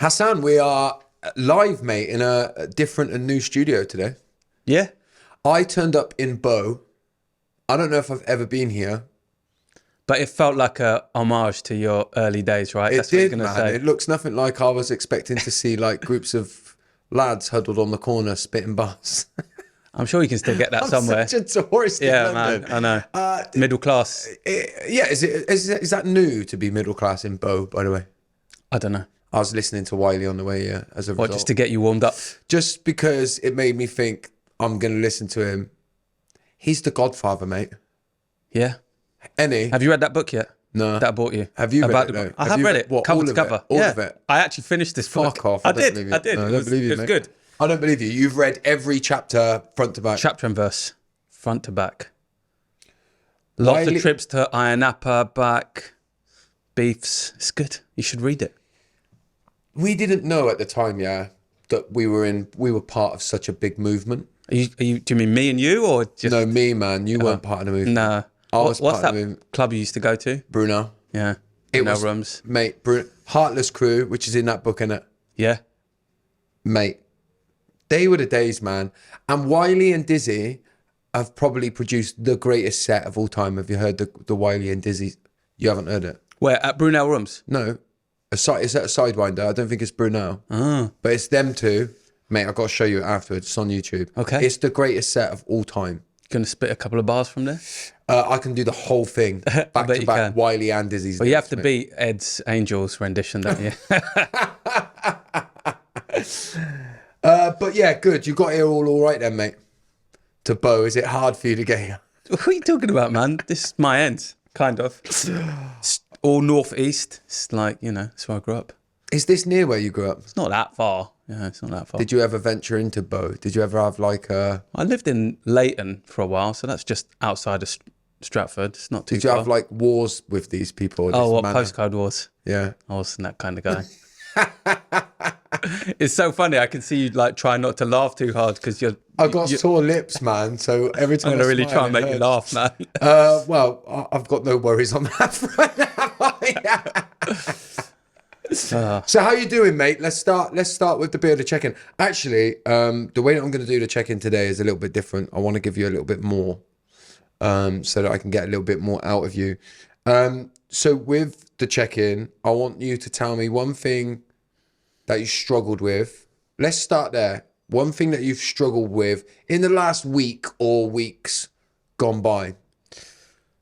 Hassan, we are live, mate, in a different and new studio today. Yeah. I turned up in Bow. I don't know if I've ever been here. But it felt like a homage to your early days, right? It did, what you're man. gonna say. It looks nothing like I was expecting to see, like groups of lads huddled on the corner spitting bars. I'm sure you can still get that I'm somewhere. such a tourist Yeah, in London. man. I know. Middle class. Yeah, is that new to be middle class in Bow, by the way? I don't know. I was listening to Wiley on the way here as a What, result. just to get you warmed up? Just because it made me think I'm going to listen to him. He's the Godfather, mate. Yeah. Any? Have you read that book yet? No. That I bought you. Have you read About it, though? I have read it. What, cover all to of cover. it? All yeah. of it? I actually finished this book. Fuck off. I don't did. believe I it. did. No, I It don't was, believe you, it was mate. good. I don't believe you. You've read every chapter front to back. Chapter and verse, front to back. Lots of trips to Ayia Napa, back, beefs. It's good. You should read it. We didn't know at the time, yeah, that we were part of such a big movement. Do you mean me and you, or just No, me, man. You weren't part of the movement. no? was What's part of the that movement. club you used to go to? Bruno. Yeah, It no was, rooms. mate, Heartless Crew, which is in that book, innit? Yeah, Mate, they were the days, man. And Wiley and Dizzy have probably produced the greatest set of all time. Have you heard the Wiley and Dizzy? You haven't heard it? where at Brunel Rooms? No. It's at a Sidewinder. I don't think it's Brunel. Oh, But it's them two. Mate, I've got to show you it afterwards. It's on YouTube. Okay. It's the greatest set of all time. gonna spit a couple of bars from there. I can do the whole thing. Back bet to you back, can. Wiley and Dizzy's. But you have to mate. beat Ed's Angels rendition, don't you? But yeah, good. You got here all right then, mate. To Bow, is it hard for you to get here? What are you talking about, man? This is my end, kind of. It's all northeast. It's like, it's where I grew up. Is this near where you grew up? It's not that far. Yeah, it's not that far. Did you ever venture into Bow? Did you ever have like a... I lived in Leighton for a while, so that's just outside of Stratford. It's not too Did you far. have like wars with these people? Oh, this what manner? postcode was? Yeah. I wasn't that kind of guy. It's so funny. I can see you like try not to laugh too hard because I got sore lips, man. So every time I'm gonna I really smile, try and it make you hurts. laugh, man. Well, I've got no worries on that front. So how you doing, mate? Let's start with the bit of the check-in. Actually, the way that I'm going to do the check-in today is a little bit different. I want to give you a little bit more, so that I can get a little bit more out of you. So with the check-in, I want you to tell me one thing that you struggled with. Let's start there. One thing that you've struggled with in the last week or weeks gone by.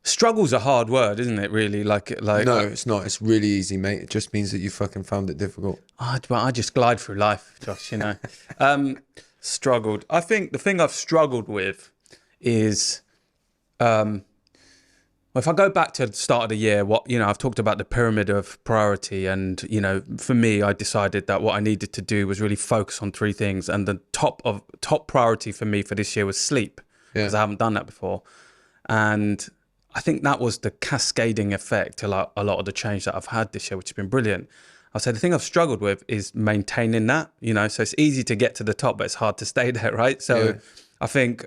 Struggle's a hard word, isn't it? Really, like. No, it's not. It's really easy, mate. It just means that you fucking found it difficult. I just glide through life, Josh. Struggled. I think the thing I've struggled with is, if I go back to the start of the year, I've talked about the pyramid of priority, and for me, I decided that what I needed to do was really focus on three things, and the top priority for me for this year was sleep, because I haven't done that before, and I think that was the cascading effect to like a lot of the change that I've had this year, which has been brilliant. I'll say the thing I've struggled with is maintaining that, so it's easy to get to the top, but it's hard to stay there, right? So I think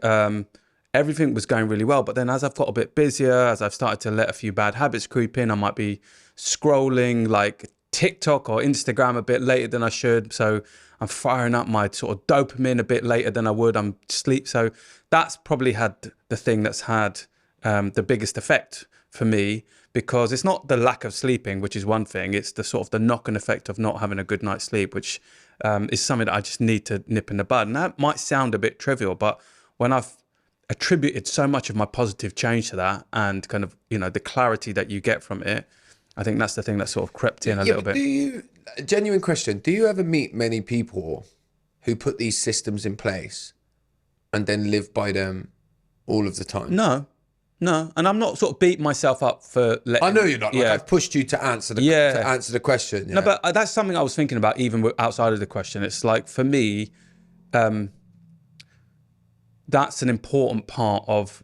everything was going really well, but then as I've got a bit busier, as I've started to let a few bad habits creep in, I might be scrolling like TikTok or Instagram a bit later than I should. So I'm firing up my sort of dopamine a bit later than I would. I'm sleep. So that's probably had the thing that's had the biggest effect for me, because it's not the lack of sleeping, which is one thing. It's the sort of the knock-on effect of not having a good night's sleep, which is something that I just need to nip in the bud. And that might sound a bit trivial, but when I've attributed so much of my positive change to that, and kind of, the clarity that you get from it, I think that's the thing that sort of crept in a little bit. Genuine question, do you ever meet many people who put these systems in place and then live by them all of the time? No, and I'm not sort of beating myself up for letting... I know you're not. Like, I've pushed you to answer the question. Yeah. No, but that's something I was thinking about even outside of the question. It's like, for me, that's an important part of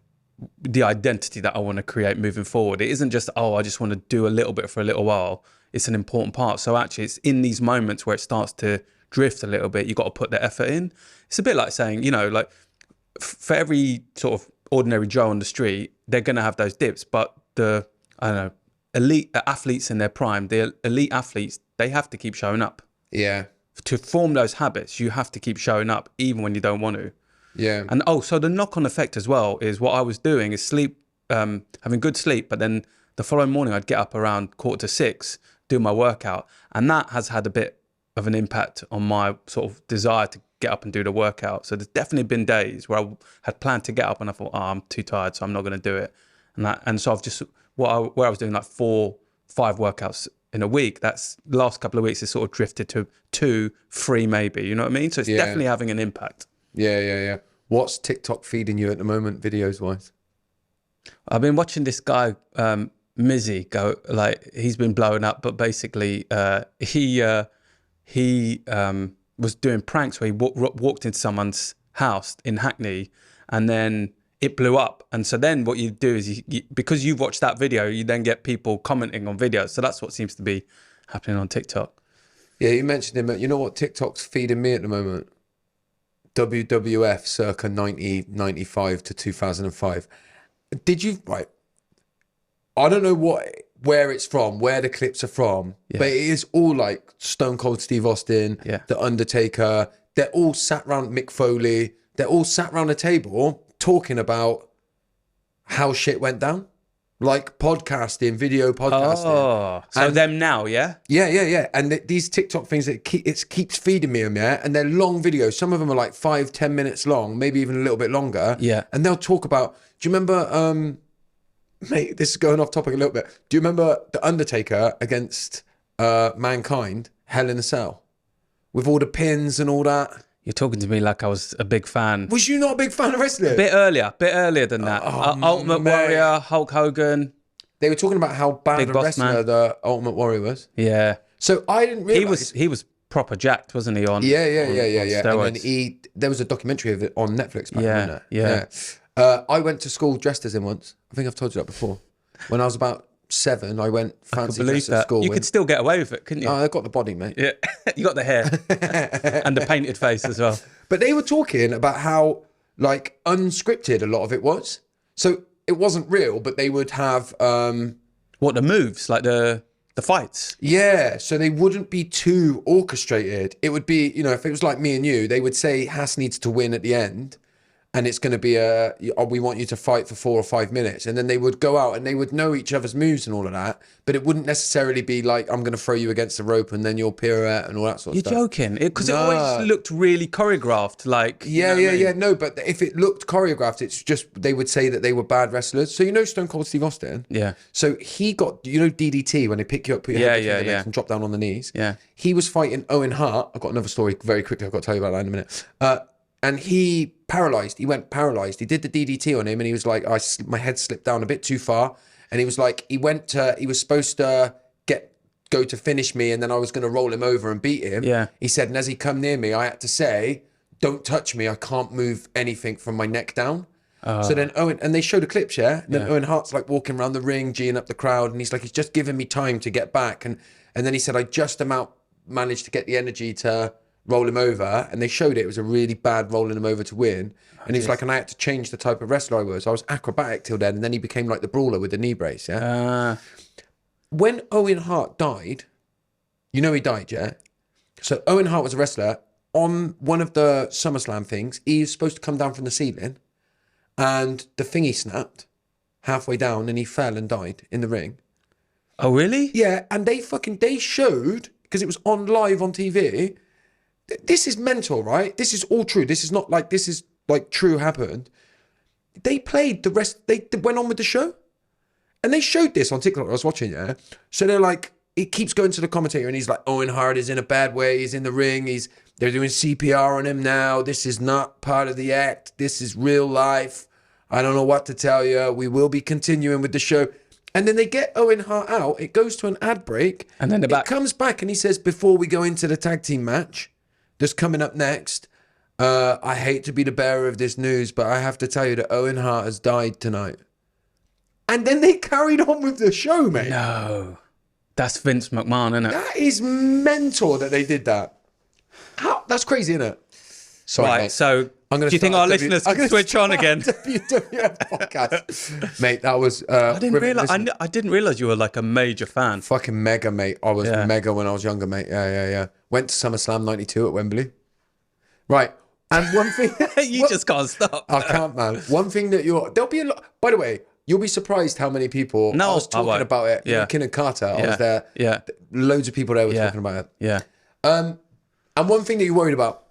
the identity that I want to create moving forward. It isn't just, I just want to do a little bit for a little while. It's an important part. So actually, it's in these moments where it starts to drift a little bit, you got to put the effort in. It's a bit like saying, like for every sort of ordinary Joe on the street, they're going to have those dips, but elite athletes in their prime, the elite athletes, they have to keep showing up. Yeah. To form those habits, you have to keep showing up even when you don't want to. Yeah. And so the knock-on effect as well is what I was doing is having good sleep, but then the following morning I'd get up around 5:45, do my workout, and that has had a bit of an impact on my sort of desire to get up and do the workout. So there's definitely been days where I had planned to get up and I thought, I'm too tired, so I'm not going to do it. And so I've just where I was doing like 4-5 workouts in a week. That's the last couple of weeks has sort of drifted to 2, 3 maybe. You know what I mean? So it's definitely having an impact. Yeah. What's TikTok feeding you at the moment, videos wise? I've been watching this guy, Mizzy, go, like, he's been blowing up, but basically he was doing pranks where he walked into someone's house in Hackney and then it blew up. And so then what you do is because you've watched that video, you then get people commenting on videos. So that's what seems to be happening on TikTok. Yeah, you mentioned him. You know what TikTok's feeding me at the moment? WWF circa 1995 to 2005. Did you, right? I don't know where it's from, where the clips are from, but it is all like Stone Cold Steve Austin, The Undertaker. They're all sat around Mick Foley. They're all sat around a table talking about how shit went down. Like podcasting, video podcasting. Oh, so and them now, yeah? Yeah. And these TikTok things, it keeps feeding me them, yeah? And they're long videos. Some of them are like 5-10 minutes long, maybe even a little bit longer. Yeah. And they'll talk about, do you remember, mate, this is going off topic a little bit. Do you remember The Undertaker against Mankind, Hell in a Cell? With all the pins and all that? You're talking to me like I was a big fan. Was you not a big fan of wrestling? A bit earlier than that. Ultimate Warrior, Hulk Hogan. They were talking about how bad a wrestler the Ultimate Warrior was. Yeah. So I didn't realize he was proper jacked, wasn't he? On yeah. Steroids. And then there was a documentary of it on Netflix back then. Yeah. I went to school dressed as him once. I think I've told you that before. When I was about 7, I went fancy dressed at school. You could still get away with it, couldn't you? Oh, I got the body, mate. Yeah, you got the hair and the painted face as well. But they were talking about how like unscripted a lot of it was. So it wasn't real, but they would have what, the moves, like the fights? Yeah, so they wouldn't be too orchestrated. It would be, you know, if it was like me and you, they would say Haas needs to win at the end. And it's going to be we want you to fight for 4 or 5 minutes. And then they would go out and they would know each other's moves and all of that. But it wouldn't necessarily be like, I'm going to throw you against the rope and then you'll pirouette and all that sort of stuff. You're joking? Because it always looked really choreographed. Like Yeah. No, but if it looked choreographed, it's just, they would say that they were bad wrestlers. So you know Stone Cold Steve Austin? Yeah. So he got, you know DDT, when they pick you up, put your head between the legs and drop down on the knees? Yeah. He was fighting Owen Hart. I've got another story very quickly. I've got to tell you about that in a minute. And he went paralyzed. He did the DDT on him and he was like, my head slipped down a bit too far. And he was like, he was supposed to go to finish me and then I was going to roll him over and beat him. Yeah. He said, and as he come near me, I had to say, don't touch me. I can't move anything from my neck down. So then Owen, and they showed the clips, yeah? And then Owen Hart's like walking around the ring, geeing up the crowd. And he's like, he's just giving me time to get back. And then he said, I just about managed to get the energy to roll him over, and they showed it was a really bad rolling him over to win. And he's like, and I had to change the type of wrestler I was. I was acrobatic till then, and then he became like the brawler with the knee brace. Yeah. When Owen Hart died, you know he died, yeah. So Owen Hart was a wrestler on one of the SummerSlam things. He was supposed to come down from the ceiling, and the thingy snapped halfway down, and he fell and died in the ring. Oh really? Yeah, and they showed, because it was on live on TV. This is mental, right? This is all true. This is not like, this is like true happened. They played the rest, they went on with the show. And they showed this on TikTok. I was watching, yeah. So they're like, it keeps going to the commentator and he's like, Owen Hart is in a bad way. He's in the ring. They're doing CPR on him now. This is not part of the act. This is real life. I don't know what to tell you. We will be continuing with the show. And then they get Owen Hart out. It goes to an ad break. And then it comes back and he says, before we go into the tag team match, that's coming up next, I hate to be the bearer of this news, but I have to tell you that Owen Hart has died tonight. And then they carried on with the show, mate. No. That's Vince McMahon, isn't it? That is mental that they did that. That's crazy, isn't it? Sorry, right, mate. so I'm going Do you think our listeners can switch on again? WWF podcast, mate. That was. I didn't realize you were like a major fan. Fucking mega, mate. I was mega when I was younger, mate. Yeah. Went to SummerSlam '92 at Wembley. Right. And one thing you just can't stop. I can't, man. One thing that there'll be a lot. By the way, you'll be surprised how many people. I was talking about it. Yeah. Kinnan Carter. I was there. Yeah. Loads of people there were talking about it. Yeah. And one thing that you're worried about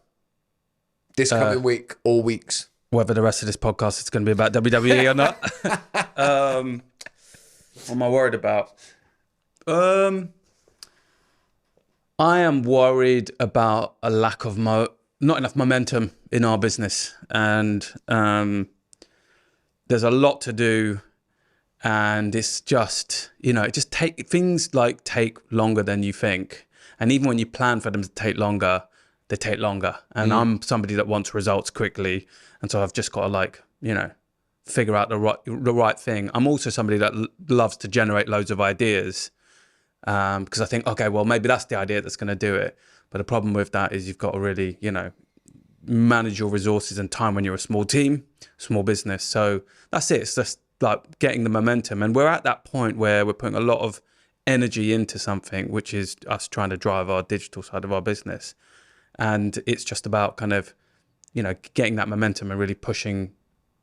this coming week or weeks. Whether the rest of this podcast is going to be about WWE or not. What am I worried about? I am worried about a lack of not enough momentum in our business, and there's a lot to do, and it's just things take longer than you think, and even when you plan for them to take longer, they take longer. And I'm somebody that wants results quickly, and so I've just got to figure out the right thing. I'm also somebody that loves to generate loads of ideas, because I think, okay, well, maybe that's the idea that's going to do it. But the problem with that is you've got to really, manage your resources and time when you're a small team, small business. So that's it. It's just like getting the momentum. And we're at that point where we're putting a lot of energy into something, which is us trying to drive our digital side of our business. And it's just about kind of, getting that momentum and really pushing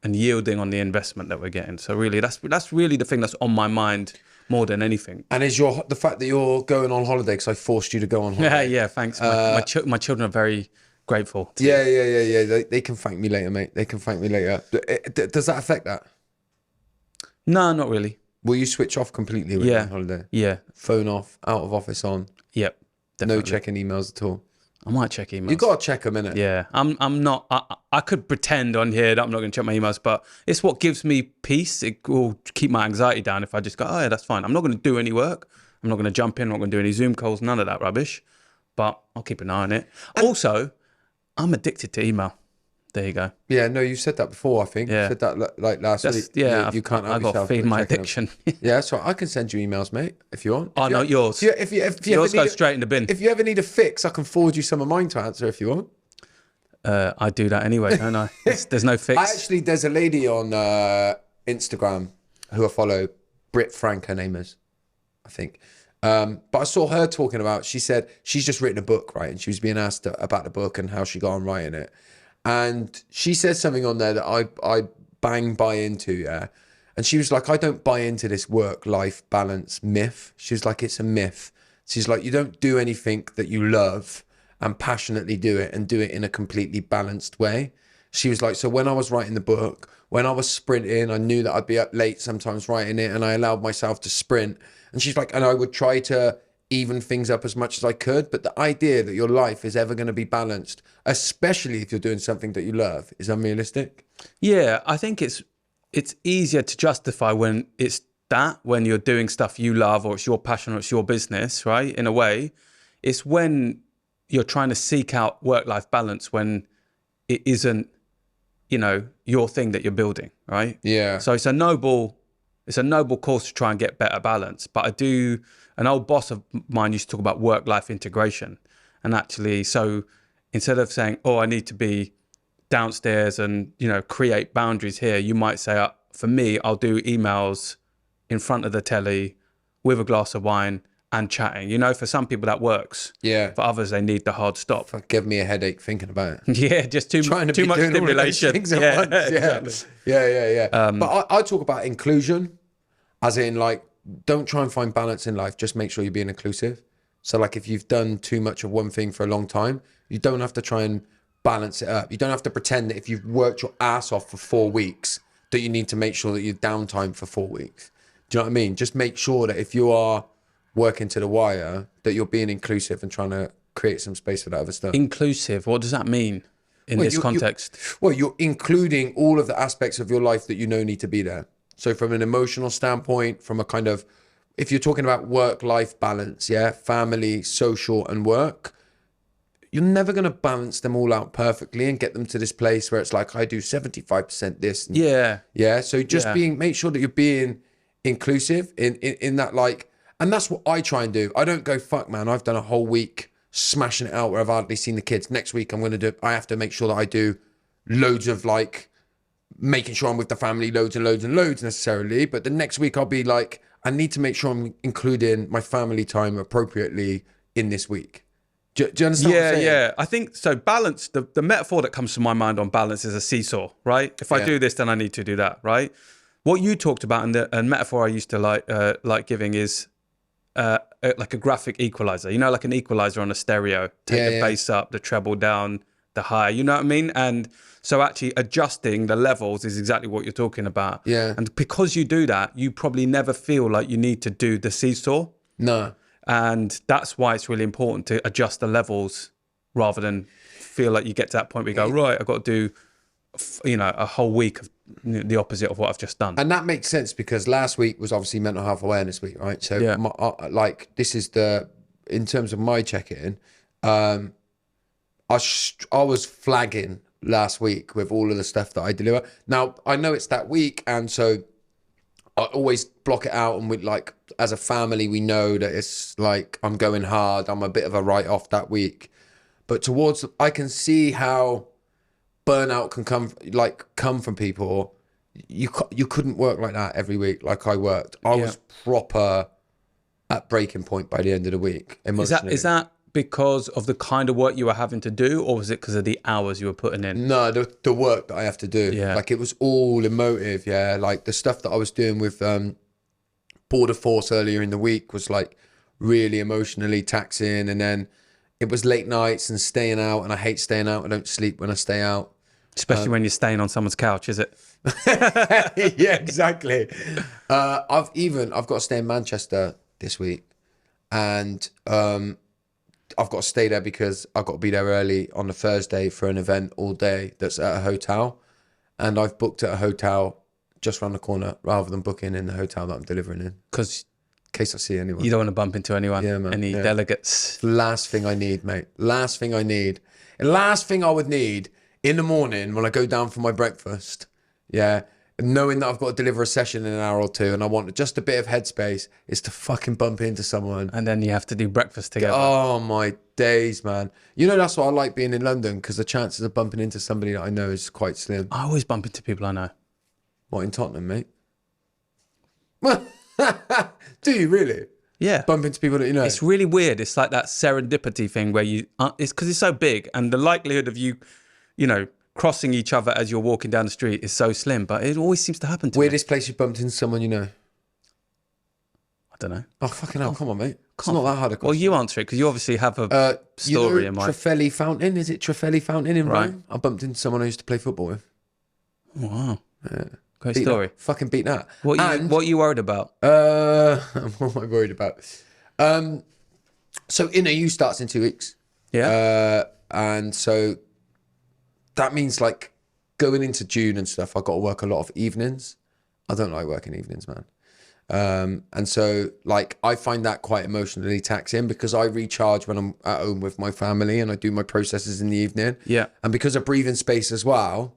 and yielding on the investment that we're getting. So really, that's really the thing that's on my mind more than anything. And is the fact that you're going on holiday, because I forced you to go on holiday? Yeah, thanks. My children are very grateful. Yeah. They can thank me later, mate. They can thank me later. Does that affect that? No, not really. Will you switch off completely when you're on holiday? Yeah. Phone off, out of office on? Yep, definitely. No checking emails at all? I might check emails. You got to check them, innit? Yeah, I'm not. I could pretend on here that I'm not going to check my emails, but it's what gives me peace. It will keep my anxiety down if I just go, oh yeah, that's fine. I'm not going to do any work. I'm not going to jump in. I'm not going to do any Zoom calls. None of that rubbish. But I'll keep an eye on it. Also, I'm addicted to email. There you go. Yeah, no, you said that before, I think. Yeah. You said that like last week. Yeah, you can't help I've got to yourself feed from my checking addiction. Yeah, so I can send you emails, mate, if you want. Oh, not yours. If you yours goes straight in the bin. If you ever need a fix, I can forward you some of mine to answer if you want. I do that anyway, don't I? There's no fix. There's a lady on Instagram who I follow, Britt Frank, her name is, I think. But I saw her talking about, she said she's just written a book, right? And she was being asked about the book and how she got on writing it. And she said something on there that I bang buy into, yeah. And she was like, I don't buy into this work-life balance myth. She was like, it's a myth. She's like, you don't do anything that you love and passionately do it and do it in a completely balanced way. She was like, so when I was writing the book, when I was sprinting, I knew that I'd be up late sometimes writing it, and I allowed myself to sprint. And she's like, and I would try to even things up as much as I could. But the idea that your life is ever going to be balanced, especially if you're doing something that you love, is unrealistic. Yeah, I think it's easier to justify when it's when you're doing stuff you love, or it's your passion, or it's your business, right? In a way, it's when you're trying to seek out work-life balance when it isn't, your thing that you're building, right? Yeah. So it's a noble cause to try and get better balance. But an old boss of mine used to talk about work-life integration. And actually, so instead of saying, oh, I need to be downstairs and, create boundaries here, you might say, for me, I'll do emails in front of the telly with a glass of wine and chatting. For some people that works. Yeah. For others, they need the hard stop. Give me a headache thinking about it. Yeah, just too much stimulation. Things at once. Exactly. Yeah. But I talk about inclusion, as in don't try and find balance in life. Just make sure you're being inclusive. So if you've done too much of one thing for a long time, you don't have to try and balance it up. You don't have to pretend that if you've worked your ass off for 4 weeks, that you need to make sure that you're downtime for 4 weeks. Do you know what I mean? Just make sure that if you are working to the wire, that you're being inclusive and trying to create some space for that other stuff. Inclusive, what does that mean in this context? You're including all of the aspects of your life that need to be there. So from an emotional standpoint, from a kind of, if you're talking about work-life balance, yeah, family, social, and work, you're never going to balance them all out perfectly and get them to this place where it's like, I do 75% this. And, yeah. So just make sure that you're being inclusive in that, and that's what I try and do. I don't go, fuck man, I've done a whole week smashing it out where I've hardly seen the kids. Next week I have to make sure that I do loads of like making sure I'm with the family loads and loads and loads necessarily. But the next week I'll be like, I need to make sure I'm including my family time appropriately in this week. Do you understand what I'm saying? Yeah. I think so. Balance, the metaphor that comes to my mind on balance is a seesaw, right? If I do this, then I need to do that, right? What you talked about and the metaphor I used to like giving is like a graphic equalizer. You know, like an equalizer on a stereo. Take the bass up, the treble down, the high. You know what I mean? And so actually adjusting the levels is exactly what you're talking about. Yeah. And because you do that, you probably never feel like you need to do the seesaw. No. And that's why it's really important to adjust the levels rather than feel like you get to that point where you go, right, I've got to do, a whole week of the opposite of what I've just done. And that makes sense because last week was obviously Mental Health Awareness Week, right? So this is in terms of my check-in, I was flagging last week with all of the stuff that I deliver. Now, I know it's that week, and so I always block it out, and we like as a family we know that it's like I'm going hard, I'm a bit of a write-off that week. But I can see how burnout can come from people. You couldn't work like that every week like I worked. I was proper at breaking point by the end of the week emotionally. Is that because of the kind of work you were having to do, or was it because of the hours you were putting in? No, the work that I have to do. Yeah. Like it was all emotive, like the stuff that I was doing with Border Force earlier in the week was like really emotionally taxing, and then it was late nights and staying out, and I hate staying out. I don't sleep when I stay out. Especially when you're staying on someone's couch, is it? Yeah, exactly. I've got to stay in Manchester this week, and I've got to stay there because I've got to be there early on the Thursday for an event all day that's at a hotel, and I've booked at a hotel just around the corner rather than booking in the hotel that I'm delivering in. Because in case I see anyone. You don't want to bump into anyone, any delegates. Last thing I need, mate. Last thing I need. And last thing I would need in the morning when I go down for my breakfast, knowing that I've got to deliver a session in an hour or two and I want just a bit of headspace, is to fucking bump into someone. And then you have to do breakfast together. Oh, my days, man. You know, that's why I like being in London, because the chances of bumping into somebody that I know is quite slim. I always bump into people I know. What, in Tottenham, mate? Do you really? Yeah. Bump into people that you know? It's really weird. It's like that serendipity thing where it's because it's so big and the likelihood of you crossing each other as you're walking down the street is so slim, but it always seems to happen to me. Weirdest place you've bumped into someone you know? I don't know. Oh, fucking hell. Come on, mate. It's not that hard a question. Well, you answer it because you obviously have a story in mind. Trefelli Fountain? Is it Trefelli Fountain in Rome? I bumped into someone I used to play football with. Wow. Yeah. Great story. Fucking beat that. What are you worried about? What am I worried about? So InnerU starts in 2 weeks. Yeah. And so that means like going into June and stuff, I've got to work a lot of evenings. I don't like working evenings, man. And so like I find that quite emotionally taxing because I recharge when I'm at home with my family and I do my processes in the evening. Yeah. And because of breathing space as well,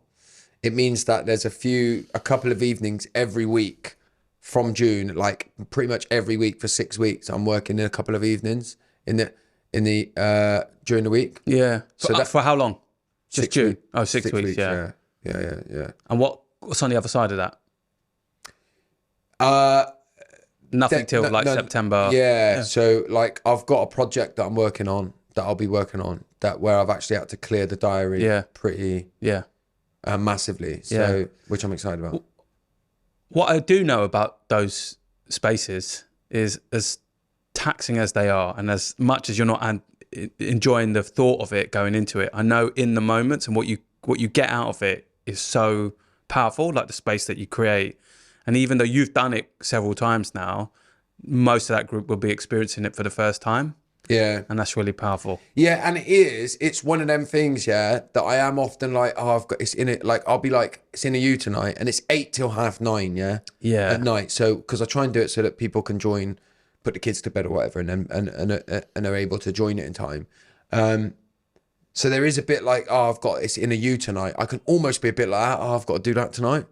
it means that there's a couple of evenings every week from June, like pretty much every week for 6 weeks. I'm working in a couple of evenings in the during the week. Yeah. So for how long? Just June. Weeks. Oh, 6 weeks. Yeah. Yeah. And what's on the other side of that? Nothing till September. Yeah. So like I've got a project that I'm working on that I'll be working on where I've actually had to clear the diary. Pretty. Yeah. Massively. So which I'm excited about. What I do know about those spaces is as taxing as they are, and as much as you're not enjoying the thought of it going into it, I know in the moments and what you get out of it is so powerful, like the space that you create. And even though you've done it several times now, most of that group will be experiencing it for the first time. Yeah. And that's really powerful. Yeah, and it's one of them things, that I am often like, it's in it, like I'll be like, it's InnerU tonight, and it's 8 till 9:30, at night. So, because I try and do it so that people can join, put the kids to bed or whatever, and are able to join it in time. So there is a bit like, it's InnerU tonight. I can almost be a bit like, I've got to do that tonight.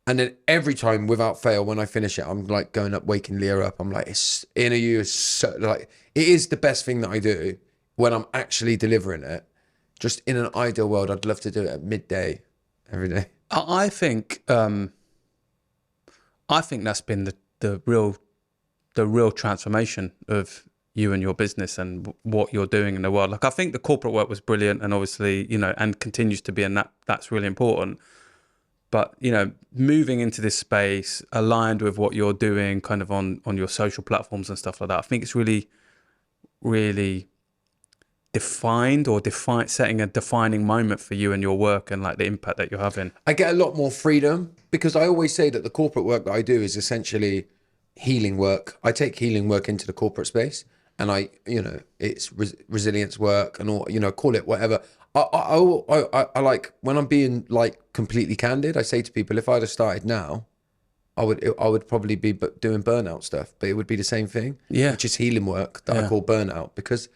And then every time, without fail, when I finish it, I'm like going up, waking Leah up. I'm like, it's InnerU is so like, it is the best thing that I do when I'm actually delivering it. Just in an ideal world, I'd love to do it at midday every day? I think that's been the real transformation of you and your business and what you're doing in the world. Like, I think the corporate work was brilliant, and obviously, and continues to be, and that's really important. But, moving into this space aligned with what you're doing kind of on your social platforms and stuff like that, I think it's really, really setting a defining moment for you and your work and like the impact that you're having. I get a lot more freedom because I always say that the corporate work that I do is essentially healing work. I take healing work into the corporate space, and it's resilience work and all, call it whatever. I like, when I'm being like completely candid, I say to people, if I'd have started now, I would probably be doing burnout stuff, but it would be the same thing, which is healing work that I call burnout, because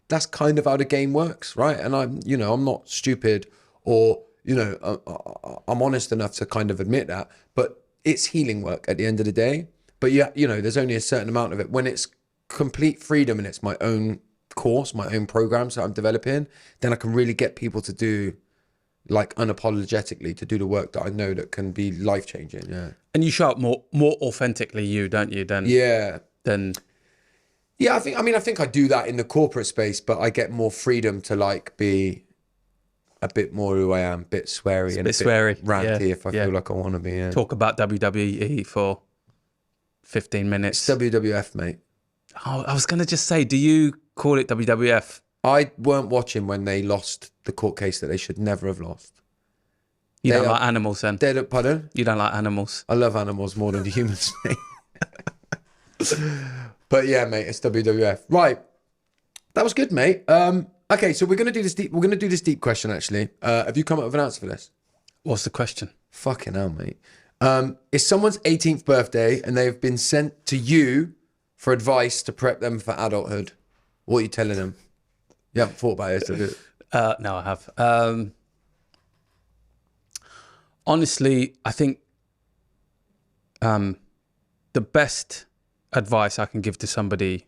that's kind of how the game works, right? And I'm not stupid, or I'm honest enough to kind of admit that, but it's healing work at the end of the day. But there's only a certain amount of it. When it's complete freedom and it's my own course, my own programs that I'm developing, then I can really get people to do, like, unapologetically, to do the work that I know that can be life changing. Yeah. And you show up more authentically, don't you? Yeah, I think I do that in the corporate space, but I get more freedom to like be a bit more who I am, a bit sweary, and a bit ranty if I feel like I want to be. Yeah. Talk about WWE for 15 minutes. It's WWF, mate. Oh, I was going to just say, do you call it WWF? I weren't watching when they lost the court case that they should never have lost. You don't like animals then? Pardon? You don't like animals? I love animals more than humans, mate. But yeah, mate, it's WWF. Right. That was good, mate. Okay, so we're gonna do this deep question actually. Have you come up with an answer for this? What's the question? Fucking hell, mate. It's someone's 18th birthday and they've been sent to you for advice to prep them for adulthood. What are you telling them? You haven't thought about it, have you? No, I have. Honestly, I think the best advice I can give to somebody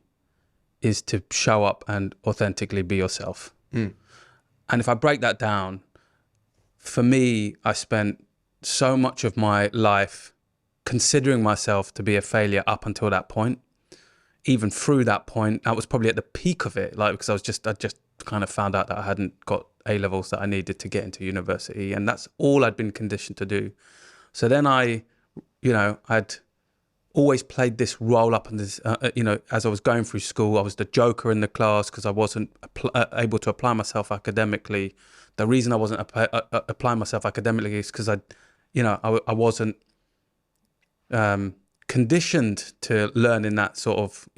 is to show up and authentically be yourself. And if I break that down, for me, I spent so much of my life considering myself to be a failure up until that point. Even through that point, I was probably at the peak of it, like, because I just kind of found out that I hadn't got A-levels that I needed to get into university, and that's all I'd been conditioned to do. So then I'd always played this role up in this, as I was going through school, I was the joker in the class because I wasn't able to apply myself academically. The reason I wasn't applying myself academically is because I wasn't conditioned to learn in that sort of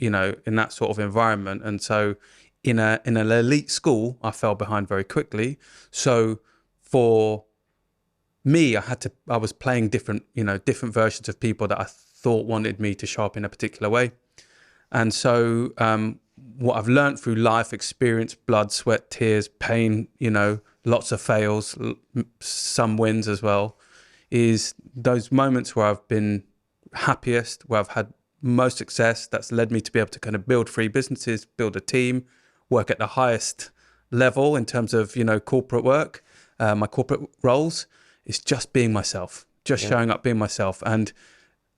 environment. And so in an elite school, I fell behind very quickly. So for me, I was playing different versions of people that I thought wanted me to show up in a particular way. And so what I've learned through life experience, blood, sweat, tears, pain, lots of fails, some wins as well, is those moments where I've been happiest, where I've had most success, that's led me to be able to kind of build 3 businesses, build a team, work at the highest level in terms of, corporate work, my corporate roles, is just being myself, showing up, being myself. And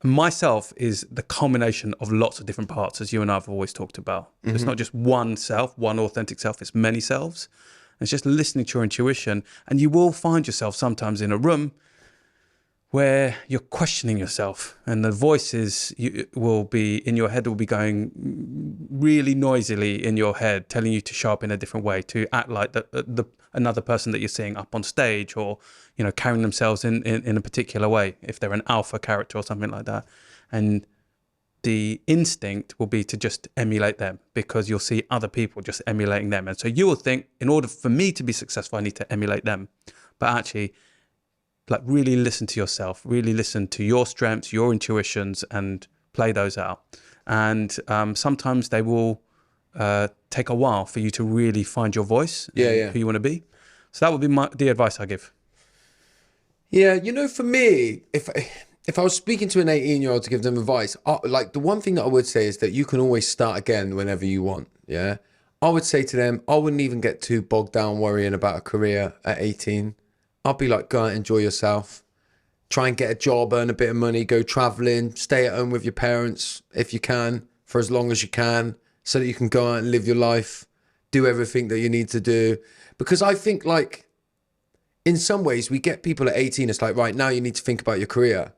myself is the culmination of lots of different parts, as you and I have always talked about. Mm-hmm. It's not just one self, one authentic self, it's many selves. And it's just listening to your intuition. And you will find yourself sometimes in a room where you're questioning yourself, and the voices will be in your head will be going really noisily in your head, telling you to show up in a different way, to act like the another person that you're seeing up on stage, or carrying themselves in a particular way, if they're an alpha character or something like that. And the instinct will be to just emulate them, because you'll see other people just emulating them. And so you will think, in order for me to be successful, I need to emulate them. But actually, like, really listen to yourself, really listen to your strengths, your intuitions, and play those out. And sometimes they will take a while for you to really find your voice, who you want to be. So that would be the advice I give. Yeah, for me, if I was speaking to an 18-year-old to give them advice, like, the one thing that I would say is that you can always start again whenever you want. Yeah, I would say to them, I wouldn't even get too bogged down worrying about a career at 18. I'll be like, go out, enjoy yourself. Try and get a job, earn a bit of money, go traveling, stay at home with your parents if you can, for as long as you can, so that you can go out and live your life, do everything that you need to do. Because I think, like, in some ways, we get people at 18, it's like, right, now you need to think about your career.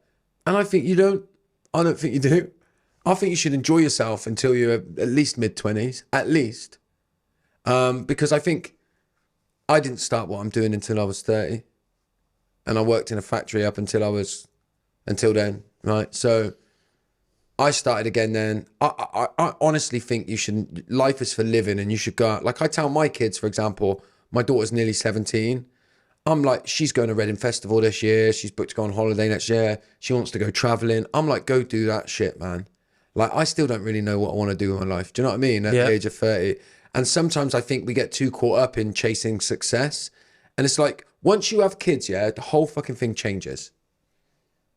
And I think you don't. I don't think you do. I think you should enjoy yourself until you're at least mid-20s, at least. Because I think I didn't start what I'm doing until I was 30. And I worked in a factory up until then, right? So I started again then. I honestly think life is for living, and you should go out. Like I tell my kids, for example, my daughter's nearly 17. I'm like, she's going to Reading Festival this year. She's booked to go on holiday next year. She wants to go traveling. I'm like, go do that shit, man. Like, I still don't really know what I want to do in my life. Do you know what I mean? At the age of 30. And sometimes I think we get too caught up in chasing success. And it's like, once you have kids, the whole fucking thing changes.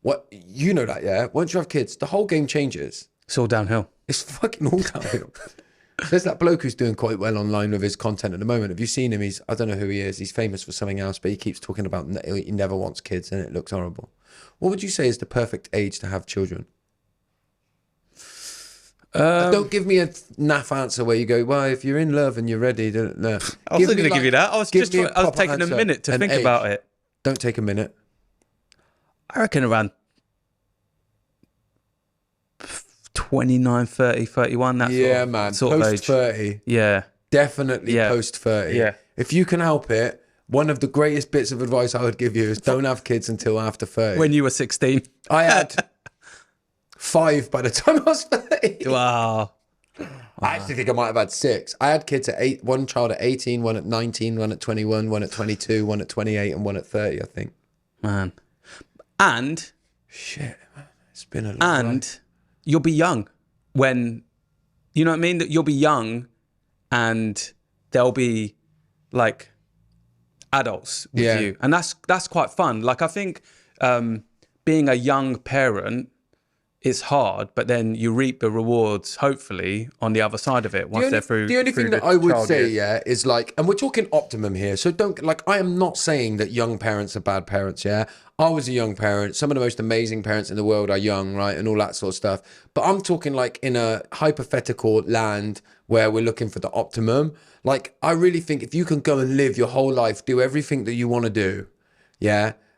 What, you know that, yeah? Once you have kids, the whole game changes. It's all downhill. It's fucking all downhill. There's that bloke who's doing quite well online with his content at the moment. Have you seen him? I don't know who he is. He's famous for something else, but he keeps talking about he never wants kids and it looks horrible. What would you say is the perfect age to have children? Don't give me a naff answer where you go, well, if you're in love and you're ready, no. I was going to give you that. I was taking a minute to think about it. Don't take a minute. I reckon around 29, 30, 31, that sort of age. Post 30. Yeah. Definitely post 30. Yeah. If you can help it, one of the greatest bits of advice I would give you is don't have kids until after 30. When you were 16. I had 5 by the time I was 30. Wow. I actually think I might have had 6. I had kids at 8, one child at 18, one at 19, one at 21, one at 22, one at 28, and one at 30, I think. Man. And... Shit, man. It's been a long And you'll be young when... You know what I mean? That you'll be young and there'll be, like, adults with you. And that's quite fun. Like, I think being a young parent... It's hard, but then you reap the rewards, hopefully, on the other side of it once they're through. The only thing that I would say, is like, and we're talking optimum here. So don't, like, I am not saying that young parents are bad parents, I was a young parent. Some of the most amazing parents in the world are young, right? And all that sort of stuff. But I'm talking like in a hypothetical land where we're looking for the optimum. Like, I really think if you can go and live your whole life, do everything that you want to do.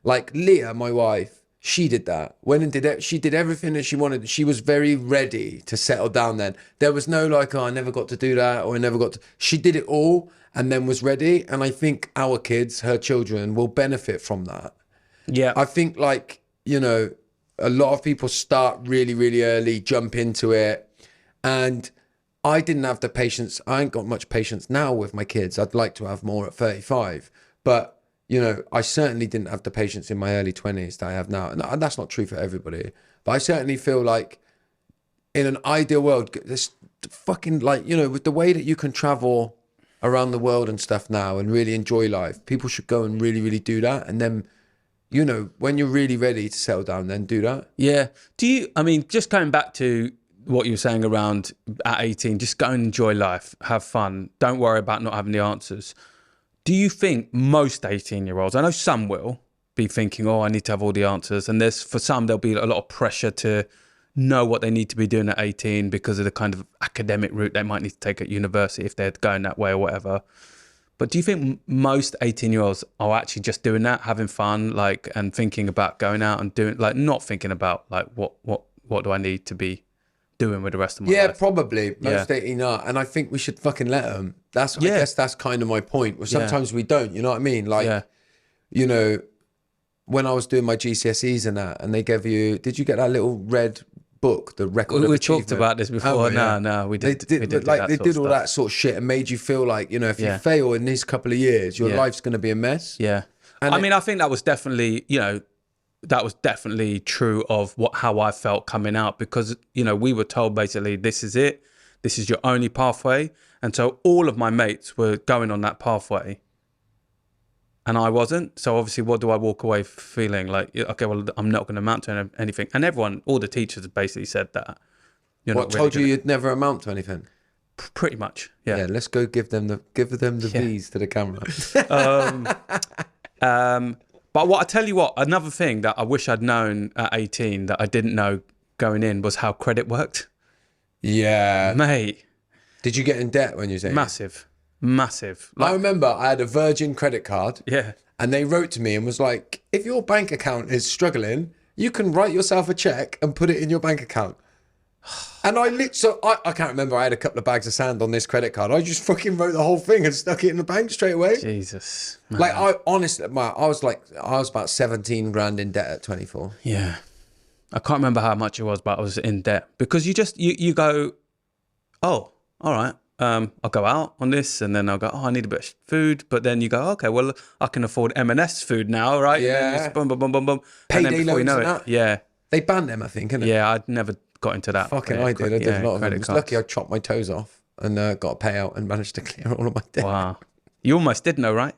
Like Leah, my wife. She did that. Went and did it. She did everything that she wanted. She was very ready to settle down then. There was no like, oh, I never got to do that, or I never got to. She did it all and then was ready. And I think our kids, her children, will benefit from that. Yeah. I think, like, you know, a lot of people start really, really early, jump into it. And I didn't have the patience. I ain't got much patience now with my kids. I'd like to have more at 35. But you know, I certainly didn't have the patience in my early 20s that I have now. And that's not true for everybody. But I certainly feel like in an ideal world, this fucking, like, you know, with the way that you can travel around the world and stuff now and really enjoy life, people should go and really, really do that. And then, you know, when you're really ready to settle down, then do that. Yeah. I mean, just going back to what you were saying around at 18, just go and enjoy life, have fun. Don't worry about not having the answers. Do you think most 18-year-olds, I know some will be thinking, oh, I need to have all the answers. And for some, there'll be a lot of pressure to know what they need to be doing at 18 because of the kind of academic route they might need to take at university if they're going that way or whatever. But do you think most 18-year-olds are actually just doing that, having fun, like, and thinking about going out and doing, like, not thinking about, like, what do I need to be doing with the rest of my life? Yeah, probably. Most 18 are. And I think we should fucking let them. I guess that's kind of my point. Well, sometimes we don't, you know what I mean? Like, you know, when I was doing my GCSEs and that, and they gave you, did you get that little red book, the record of we talked about this before. No, we did. They did all that sort of shit and made you feel like, you know, if you fail in these couple of years, your life's going to be a mess. Yeah. And I mean, I think that was definitely, you know, that was definitely true of how I felt coming out because, you know, we were told basically, this is it. This is your only pathway. And so all of my mates were going on that pathway and I wasn't. So obviously, what do I walk away feeling like, okay, well, I'm not going to amount to anything. And everyone, all the teachers basically said that. What told you you'd never amount to anything? Pretty much. Yeah. Yeah. Let's go give them the V's to the camera. But what I tell you what, another thing that I wish I'd known at 18 that I didn't know going in was how credit worked. Yeah. Mate, Did you get in debt when you was 18? massive. I remember I had a Virgin credit card. Yeah. And they wrote to me and was like, if your bank account is struggling, you can write yourself a check and put it in your bank account. And I can't remember. I had a couple of bags of sand on this credit card. I just fucking wrote the whole thing and stuck it in the bank straight away. Jesus. Man. Like, I honestly, I was about 17 grand in debt at 24. Yeah. I can't remember how much it was, but I was in debt because you go, oh, all right. I'll go out on this, and then I'll go, oh, I need a bit of food. But then you go, okay, well, I can afford M&S food now, right? Yeah. Just boom, boom, boom, boom, boom. Payday And then before you know loans and it, that. yeah. They banned them, I think, innit? Yeah, I'd never got into that. Fucking I did. I did a lot of them. credit It's cards. lucky I chopped my toes off and got a payout and managed to clear all of my debt. Wow. You almost did know, right?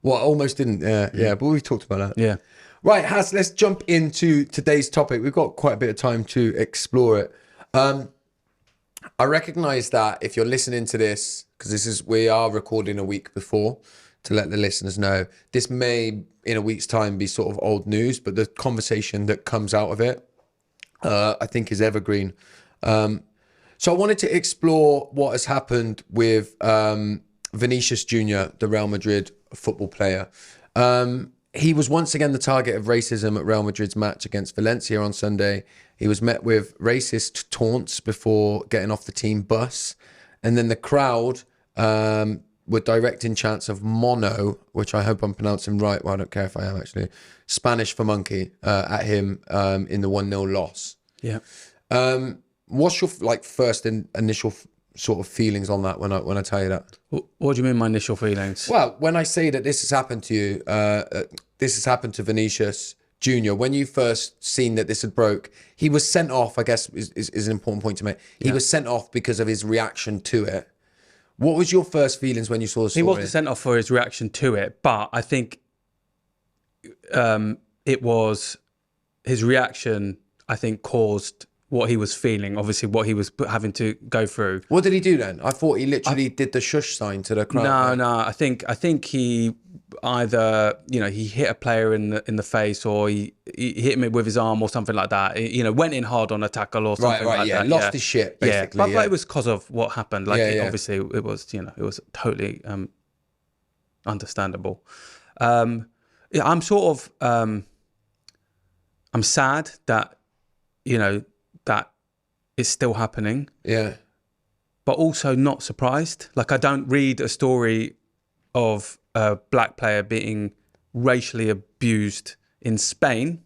Well, I almost didn't. Yeah, but we've talked about that. Yeah. Right, Has, let's jump into today's topic. We've got quite a bit of time to explore it. I recognise that if you're listening to this, because we are recording a week before to let the listeners know, this may in a week's time be sort of old news, but the conversation that comes out of it, I think is evergreen. So I wanted to explore what has happened with Vinicius Jr, the Real Madrid football player. He was once again the target of racism at Real Madrid's match against Valencia on Sunday. He was met with racist taunts before getting off the team bus. And then the crowd were directing chants of mono, which I hope I'm pronouncing right. Well, I don't care if I am actually. Spanish for monkey at him in the 1-0 loss. Yeah. What's your first initial sort of feelings on that when I tell you that? What do you mean my initial feelings? Well, when I say that this has happened to you, this has happened to Vinicius Jr. When you first seen that this had broke, he was sent off, I guess is an important point to make. He was sent off because of his reaction to it. What was your first feelings when you saw the story? He wasn't sent off for his reaction to it, but I think it was his reaction, I think, caused what he was feeling, obviously what he was having to go through. What did he do then? I thought he literally did the shush sign to the crowd. No. I think he either, he hit a player in the face, or he hit him with his arm or something like that. Went in hard on a tackle or something like that. Lost his shit basically. But it was because of what happened. Obviously it was, it was totally understandable. I'm sort of I'm sad that that is still happening. Yeah. But also not surprised. Like, I don't read a story of a black player being racially abused in Spain,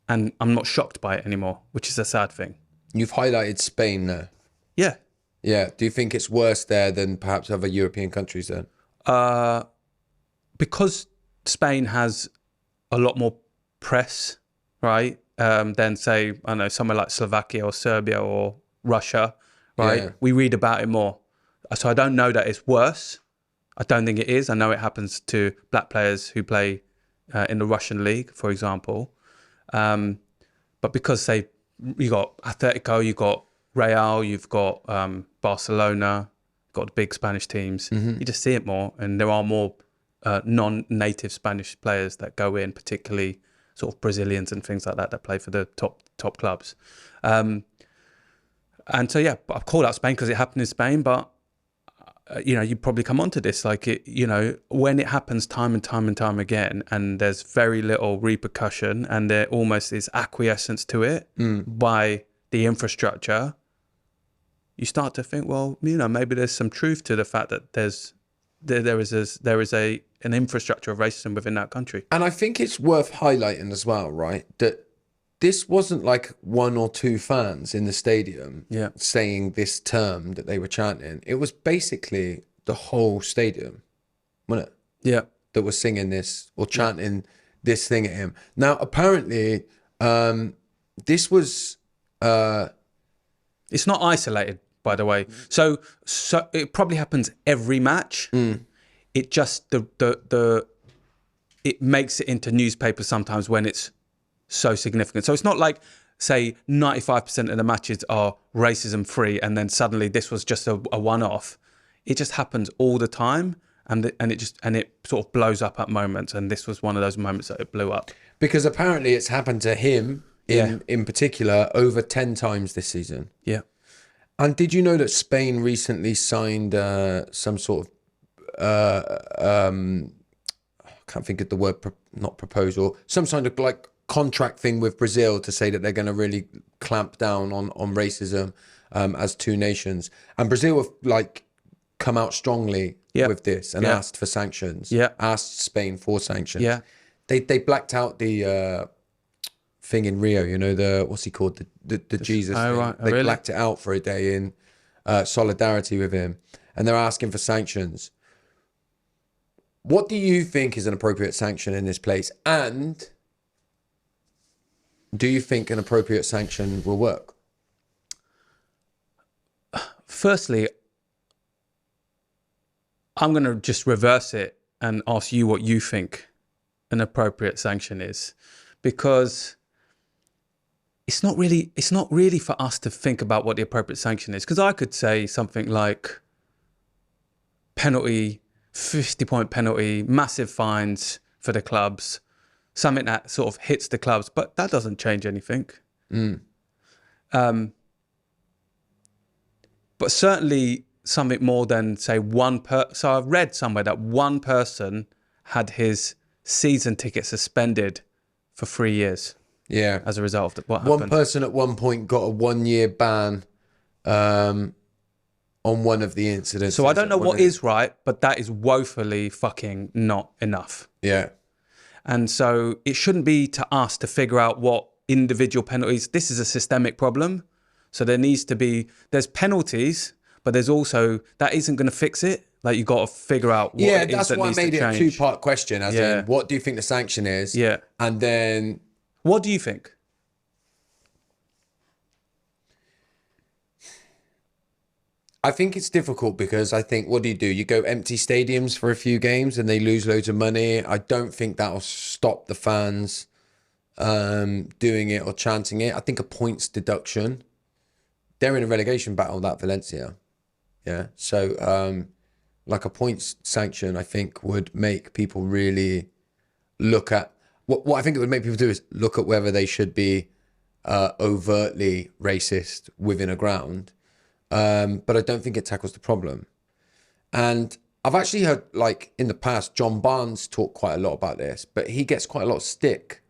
and I'm not shocked by it anymore, which is a sad thing. You've highlighted Spain there. Yeah. Yeah. Do you think it's worse there than perhaps other European countries then? Because Spain has a lot more press, right? Than say, I don't know, somewhere like Slovakia or Serbia or Russia, right? Yeah. We read about it more. So I don't know that it's worse. I don't think it is. I know it happens to black players who play in the Russian league, for example. But because you got Atletico, you got Real, you've got Barcelona, got the big Spanish teams. You just see it more, and there are more non-native Spanish players that go in, particularly sort of Brazilians and things like that play for the top clubs. And so, yeah, I call out Spain because it happened in Spain, but, you probably come onto this, like, when it happens time and time again, and there's very little repercussion, and there almost is acquiescence to it by the infrastructure, you start to think, well, maybe there's some truth to the fact that there is an infrastructure of racism within that country. And I think it's worth highlighting as well, right, that this wasn't like one or two fans in the stadium saying this term that they were chanting. It was basically the whole stadium, wasn't it? Yeah. That was singing this or chanting this thing at him. Now, apparently, this was... It's not isolated, by the way. So it probably happens every match. It just it makes it into newspapers sometimes when it's so significant. So it's not like, say, 95% of the matches are racism free, and then suddenly this was just a one-off. It just happens all the time, and it sort of blows up at moments, and this was one of those moments that it blew up. Because apparently it's happened to him in particular over 10 times this season. Yeah. And did you know that Spain recently signed some sort of I can't think of the word, not proposal, some kind of like contract thing with Brazil to say that they're going to really clamp down on racism as two nations. And Brazil have like come out strongly with this and asked for sanctions. Asked Spain for sanctions. They blacked out the thing in Rio, you know, the what's he called, the Jesus thing. Right. They blacked it out for a day in solidarity with him, and they're asking for sanctions. What do you think is an appropriate sanction in this place? And do you think an appropriate sanction will work? Firstly, I'm going to just reverse it and ask you what you think an appropriate sanction is, because it's not really for us to think about what the appropriate sanction is. Because I could say something like penalty, 50-point penalty, massive fines for the clubs, something that sort of hits the clubs, but that doesn't change anything. But certainly something more than, say, so I've read somewhere that one person had his season ticket suspended for 3 years. Yeah. As a result of what happened. One person at one point got a 1-year ban on one of the incidents. So I don't know what is right, but that is woefully fucking not enough. Yeah. And so it shouldn't be to us to figure out what individual penalties. This is a systemic problem. So there's penalties, but there's also, that isn't going to fix it. Like, you got to figure out what it is that's that why I needs to made it a change. 2-part question, as in, what do you think the sanction is? Yeah. And then, what do you think? I think it's difficult because I think, what do? You go empty stadiums for a few games and they lose loads of money. I don't think that'll stop the fans doing it or chanting it. I think a points deduction. They're in a relegation battle, that Valencia. Yeah. So like a points sanction, I think would make people really look at, what I think it would make people do is look at whether they should be overtly racist within a ground. But I don't think it tackles the problem. And I've actually heard, like, in the past, John Barnes talk quite a lot about this, but he gets quite a lot of stick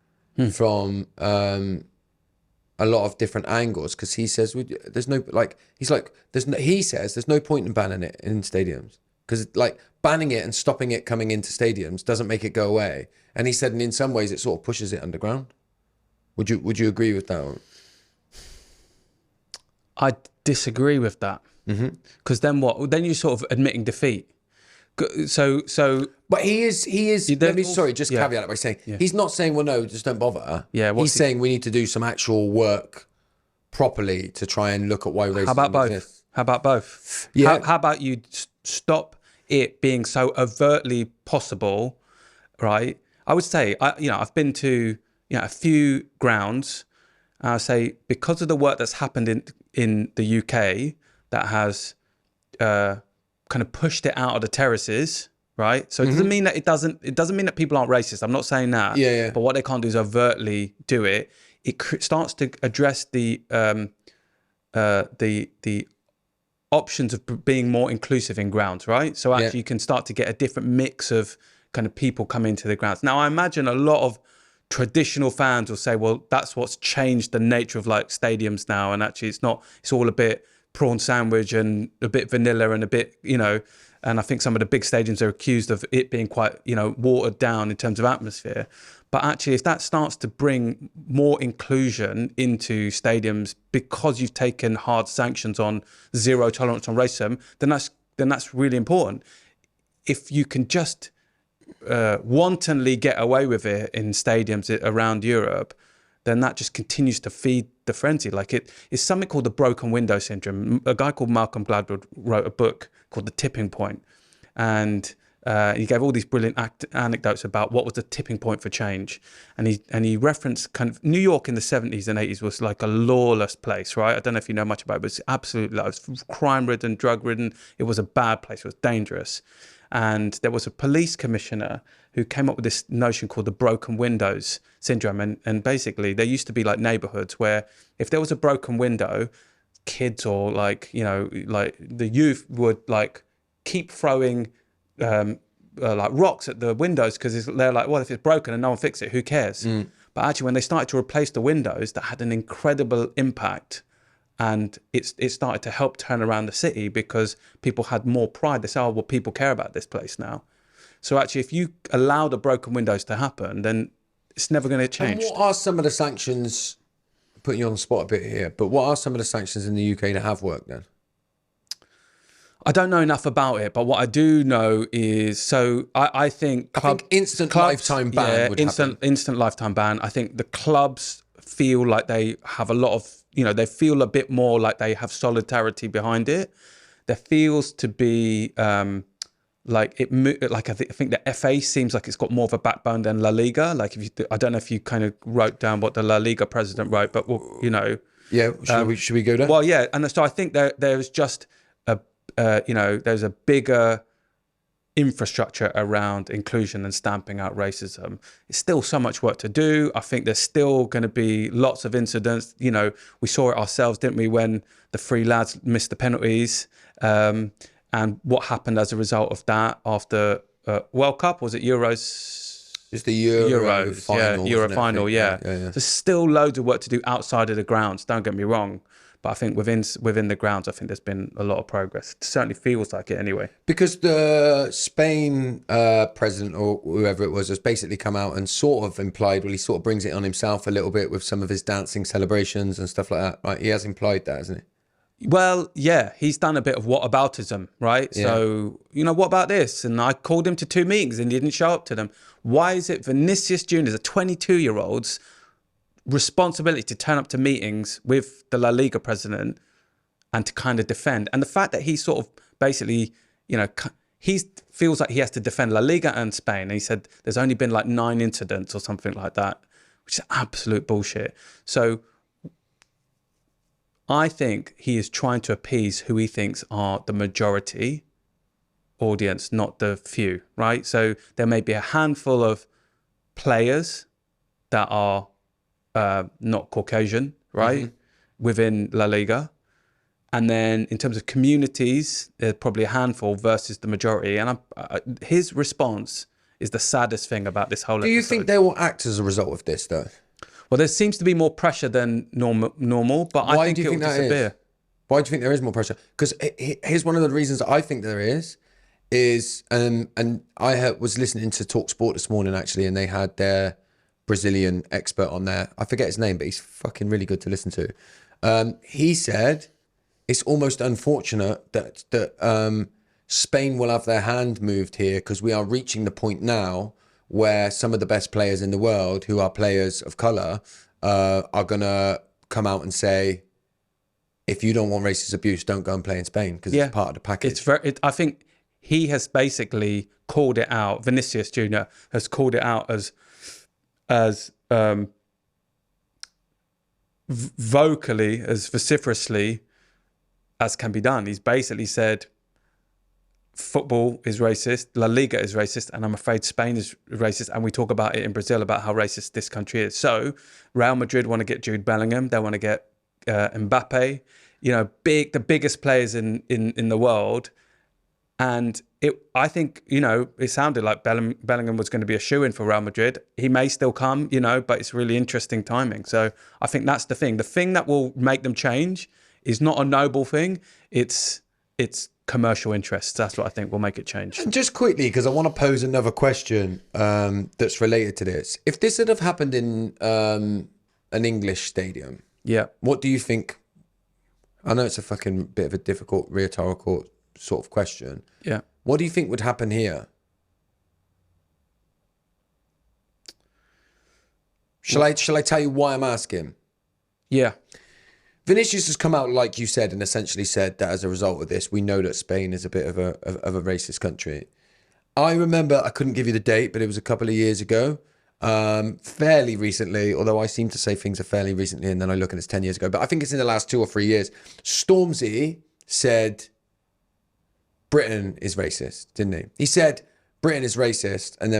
from a lot of different angles, because he says there's no, like, he says there's no point in banning it in stadiums, because like banning it and stopping it coming into stadiums doesn't make it go away. And he said, and in some ways it sort of pushes it underground. Would you agree with that? I disagree with that, because then what? Then you're sort of admitting defeat. So. But he is. Let me just caveat it by saying he's not saying, well, no, just don't bother. Yeah. He's saying we need to do some actual work properly to try and look at why racism exists. How about both? Yeah. How about you stop it being so overtly possible, right? I would say, I've been to a few grounds. I say, because of the work that's happened in the UK that has kind of pushed it out of the terraces, right? So it doesn't mean that it doesn't mean that people aren't racist. I'm not saying that. Yeah. But what they can't do is overtly do it. It starts to address the options of being more inclusive in grounds, right? So actually you can start to get a different mix of kind of people coming into the grounds. Now, I imagine a lot of traditional fans will say, well, that's what's changed the nature of like stadiums now. And actually it's all a bit prawn sandwich and a bit vanilla and a bit, and I think some of the big stadiums are accused of it being quite, watered down in terms of atmosphere. But actually, if that starts to bring more inclusion into stadiums because you've taken hard sanctions on zero tolerance on racism, then that's really important. If you can just wantonly get away with it in stadiums around Europe, then that just continues to feed the frenzy. Like it's something called the broken window syndrome. A guy called Malcolm Gladwell wrote a book called The Tipping Point, and he gave all these brilliant anecdotes about what was the tipping point for change. And he referenced kind of New York in the 70s and 80s was like a lawless place, right? I don't know if you know much about it, but it's absolutely, it was crime-ridden, drug-ridden. It was a bad place. It was dangerous. And there was a police commissioner who came up with this notion called the broken windows syndrome. And basically, there used to be like neighborhoods where if there was a broken window, kids or like, you know, like the youth would like keep throwing like rocks at the windows because they're like, well, if it's broken and no one fixes it, who cares? But actually, when they started to replace the windows, that had an incredible impact. And it started to help turn around the city because people had more pride. They said, oh, well, people care about this place now. So actually, if you allow the broken windows to happen, then it's never going to change. And what are some of the sanctions, putting you on the spot a bit here, but what are some of the sanctions in the UK that have worked then? I don't know enough about it, but what I do know is, so I think instant lifetime ban would happen. Instant lifetime ban. I think the clubs feel like they have a lot of, you know, they feel a bit more like they have solidarity behind it. There feels to be I think the FA seems like it's got more of a backbone than La Liga. Like I don't know if you kind of wrote down what the La Liga president wrote, but you know, yeah, should we go there? Well, yeah, and so I think there's just there's a bigger infrastructure around inclusion and stamping out racism. It's still so much work to do. I think there's still going to be lots of incidents. You know, we saw it ourselves, didn't we, when the three lads missed the penalties, and what happened as a result of that after World Cup? Was it Euros? It's the Euro final. Yeah, Euro final, yeah. There's still loads of work to do outside of the grounds, don't get me wrong. But I think within the grounds, I think there's been a lot of progress. It certainly feels like it anyway. Because the Spain president or whoever it was has basically come out and sort of implied, well, he sort of brings it on himself a little bit with some of his dancing celebrations and stuff like that, right? He has implied that, hasn't he? Well, yeah, he's done a bit of whataboutism, right? Yeah. So, you know, what about this? And I called him to 2 meetings and he didn't show up to them. Why is it Vinicius Jr, the 22-year-old's responsibility to turn up to meetings with the La Liga president and to kind of defend? And the fact that he sort of basically, you know, he feels like he has to defend La Liga and Spain. And he said there's only been like 9 incidents or something like that, which is absolute bullshit. So I think he is trying to appease who he thinks are the majority audience, not the few, right? So there may be a handful of players that are not Caucasian, right, within La Liga. And then in terms of communities, there's probably a handful versus the majority. And his response is the saddest thing about this whole episode. Do you think they will act as a result of this, though? Well, there seems to be more pressure than normal, but I think it will disappear. Why do you think there is more pressure? Because here's one of the reasons I think there is and I was listening to Talk Sport this morning, actually, and they had their Brazilian expert on there. I forget his name, but he's fucking really good to listen to. He said it's almost unfortunate that Spain will have their hand moved here because we are reaching the point now where some of the best players in the world who are players of colour are going to come out and say, if you don't want racist abuse, don't go and play in Spain because it's part of the package. I think he has basically called it out. Vinicius Jr has called it out as vocally, as vociferously as can be done. He's basically said, football is racist, La Liga is racist, and I'm afraid Spain is racist. And we talk about it in Brazil about how racist this country is. So Real Madrid want to get Jude Bellingham. They want to get Mbappe, you know, the biggest players in the world. And I think, you know, it sounded like Bellingham was going to be a shoo-in for Real Madrid. He may still come, you know, but it's really interesting timing. So I think that's the thing. The thing that will make them change is not a noble thing. It's commercial interests. That's what I think will make it change. And just quickly, because I want to pose another question that's related to this. If this had have happened in an English stadium, what do you think? I know it's a fucking bit of a difficult rhetorical sort of question. Yeah. What do you think would happen here? Shall I tell you why I'm asking? Yeah. Vinicius has come out, like you said, and essentially said that as a result of this, we know that Spain is a bit of a racist country. I remember, I couldn't give you the date, but it was a couple of years ago, fairly recently, although I seem to say things are fairly recently and then I look and it's 10 years ago, but I think it's in the last 2 or 3 years. Stormzy said, Britain is racist, didn't he? He said Britain is racist, and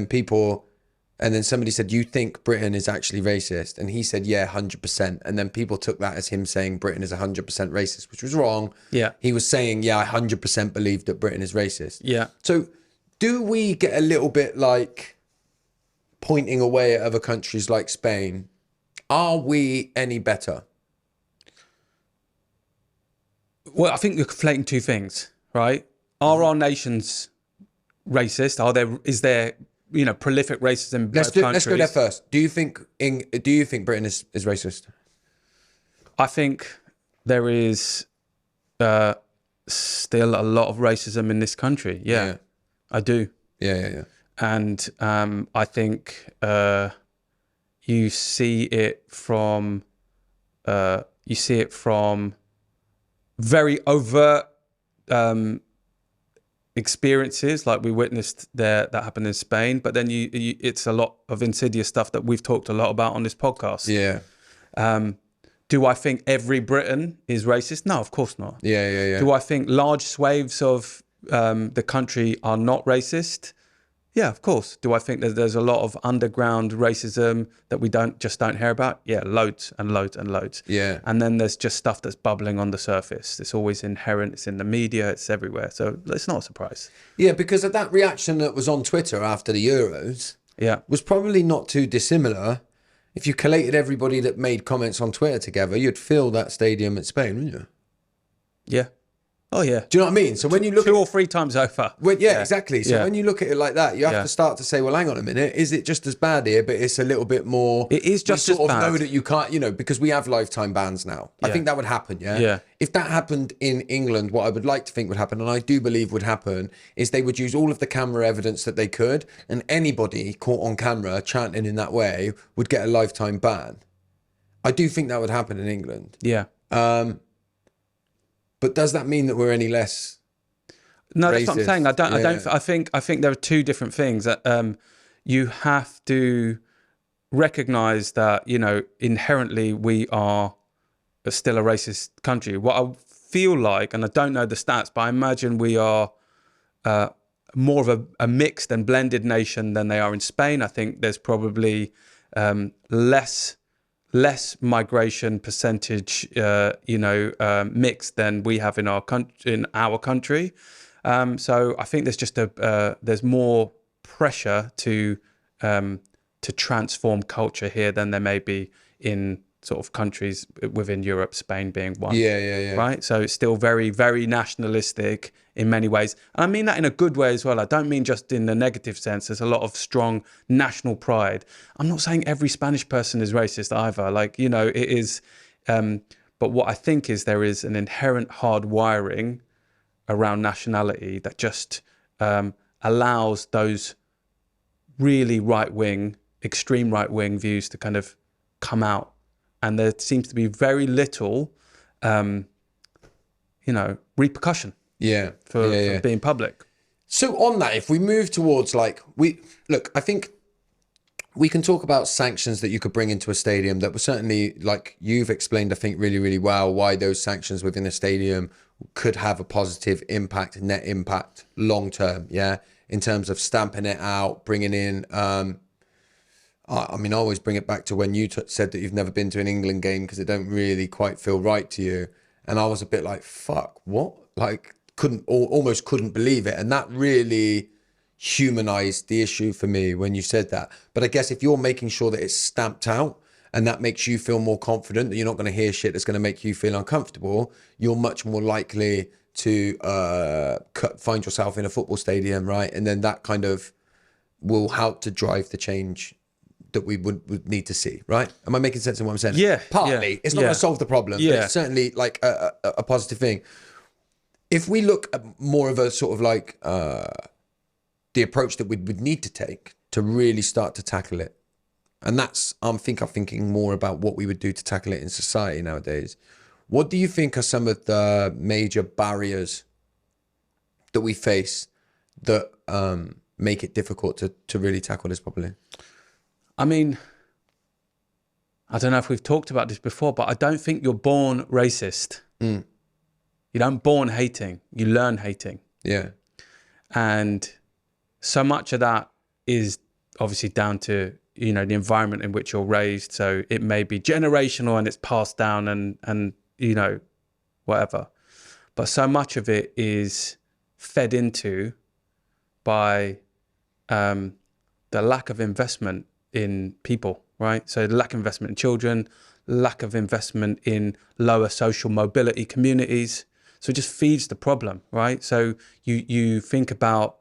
then somebody said, you think Britain is actually racist? And he said, yeah, 100%. And then people took that as him saying Britain is 100% racist, which was wrong. Yeah. He was saying, yeah, I 100% believe that Britain is racist. Yeah. So do we get a little bit like pointing away at other countries like Spain? Are we any better? Well, I think you're conflating two things, right? Are our nations racist? Is there prolific racism in both countries? Let's go there first. Do you think Britain is racist? I think there is still a lot of racism in this country. Yeah. I do. Yeah. And I think you see it from very overt experiences like we witnessed there that happened in Spain, but then it's a lot of insidious stuff that we've talked a lot about on this podcast. Yeah. Do I think every Briton is racist? No, of course not. Yeah. Do I think large swathes of the country are not racist? Yeah, of course. Do I think that there's a lot of underground racism that we don't hear about? Yeah, loads and loads and loads. Yeah. And then there's just stuff that's bubbling on the surface. It's always inherent. It's in the media. It's everywhere. So it's not a surprise. Yeah, because of that reaction that was on Twitter after the Euros, was probably not too dissimilar. If you collated everybody that made comments on Twitter together, you'd fill that stadium at Spain, wouldn't you? Yeah. Oh, yeah. Do you know what I mean? So when you look two or three times over. Exactly. So when you look at it like that, you have to start to say, well, hang on a minute. Is it just as bad here, but it's a little bit more... It is just as bad. We sort of know that you can't, because we have lifetime bans now. I think that would happen, Yeah. If that happened in England, what I would like to think would happen, and I do believe would happen, is they would use all of the camera evidence that they could, and anybody caught on camera chanting in that way would get a lifetime ban. I do think that would happen in England. Yeah. But does that mean that we're any less... No, racist? That's what I'm saying. I think there are two different things. You have to recognize that, inherently we are still a racist country. What I feel like, and I don't know the stats, but I imagine we are more of a mixed and blended nation than they are in Spain. I think there's probably less migration percentage, mix than we have in our country. So I think there's just there's more pressure to transform culture here than there may be in sort of countries within Europe, Spain being one. Yeah. Right. So it's still very, very nationalistic in many ways. And I mean that in a good way as well. I don't mean just in the negative sense. There's a lot of strong national pride. I'm not saying every Spanish person is racist either. It is. But what I think is there is an inherent hard wiring around nationality that just allows those really extreme right-wing views to kind of come out. And there seems to be very little, repercussion. For being public. So on that, if we move towards I think we can talk about sanctions that you could bring into a stadium that were certainly, like you've explained, I think really, really well, why those sanctions within a stadium could have a positive impact, net impact, long term, in terms of stamping it out, bringing in... I always bring it back to when you said that you've never been to an England game because it don't really quite feel right to you. And I was a bit like, fuck, what? Almost couldn't believe it. And that really humanized the issue for me when you said that. But I guess if you're making sure that it's stamped out and that makes you feel more confident that you're not going to hear shit that's going to make you feel uncomfortable, you're much more likely to find yourself in a football stadium, right? And then that kind of will help to drive the change that we would need to see, right? Am I making sense in what I'm saying? Yeah. Partly. It's not going to solve the problem, but it's certainly like a positive thing. If we look at more of a sort of like the approach that we would need to take to really start to tackle it, and that's, I'm thinking more about what we would do to tackle it in society nowadays. What do you think are some of the major barriers that we face that make it difficult to really tackle this properly? I mean, I don't know if we've talked about this before, but I don't think you're born racist. You don't born hating. You learn hating. Yeah. And so much of that is obviously down to, you know, the environment in which you're raised. So it may be generational and it's passed down and you know, whatever. But so much of it is fed into by the lack of investment in people, right? So the lack of investment in children, lack of investment in lower social mobility communities. So it just feeds the problem, right? So you think about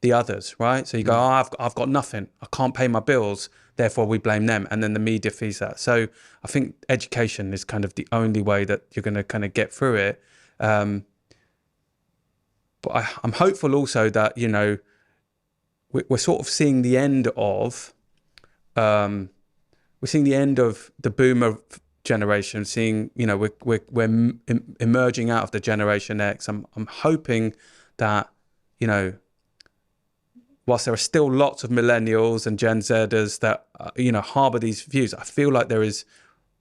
the others, right? So you go, oh, I've got nothing. I can't pay my bills. Therefore, we blame them. And then the media feeds that. So I think education is kind of the only way that you're going to kind of get through it. But I'm hopeful also that, you know, we're sort of seeing the end of, we're seeing the end of the boomer generation, seeing, you know, we're emerging out of the Generation X. I'm hoping that, you know, whilst there are still lots of millennials and Gen Zers that, you know, harbor these views, I feel like there is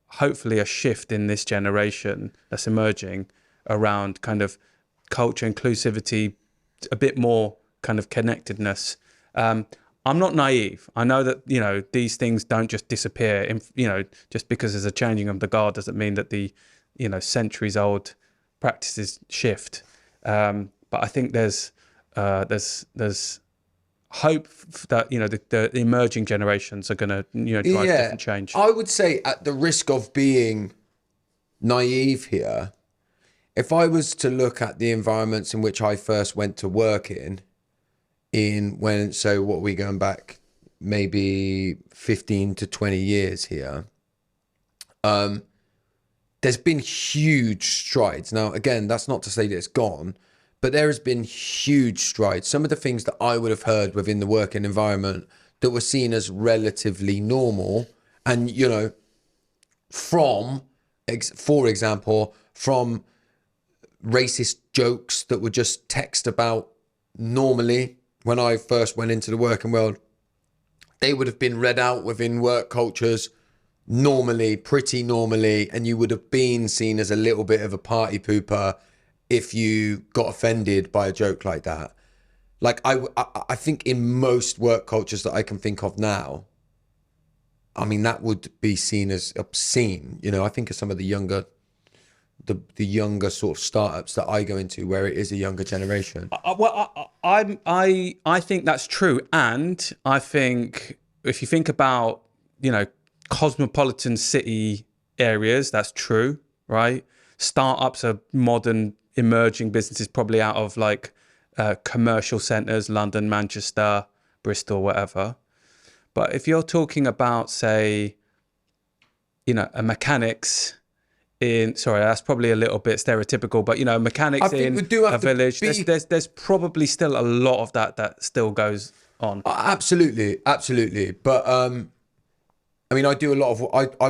hopefully a shift in this generation that's emerging around kind of culture, inclusivity, a bit more kind of connectedness. I'm not naive. I know that, you know, these things don't just disappear. You know, just because there's a changing of the guard doesn't mean that the, you know, centuries old practices shift. But I think there's hope that, you know, the emerging generations are going to, you know, drive different change. I would say, at the risk of being naive here, if I was to look at the environments in which I first went to work so what are we going back, maybe 15 to 20 years here, there's been huge strides. Now, again, that's not to say that it's gone, but there has been huge strides. Some of the things that I would have heard within the working environment that were seen as relatively normal, and, you know, for example, from racist jokes that were just text about normally when I first went into the working world, they would have been read out within work cultures normally, pretty normally, and you would have been seen as a little bit of a party pooper if you got offended by a joke like that. Like, I think in most work cultures that I can think of now, I mean, that would be seen as obscene. You know, I think of some of the younger sort of startups that I go into where it is a younger generation. I think that's true. And I think if you think about, you know, cosmopolitan city areas, that's true, right? Startups are modern emerging businesses, probably out of like commercial centres, London, Manchester, Bristol, whatever. But if you're talking about, say, you know, a mechanics sorry, that's probably a little bit stereotypical, but, you know, mechanics in a village, there's probably still a lot of that still goes on. Absolutely. But I mean, I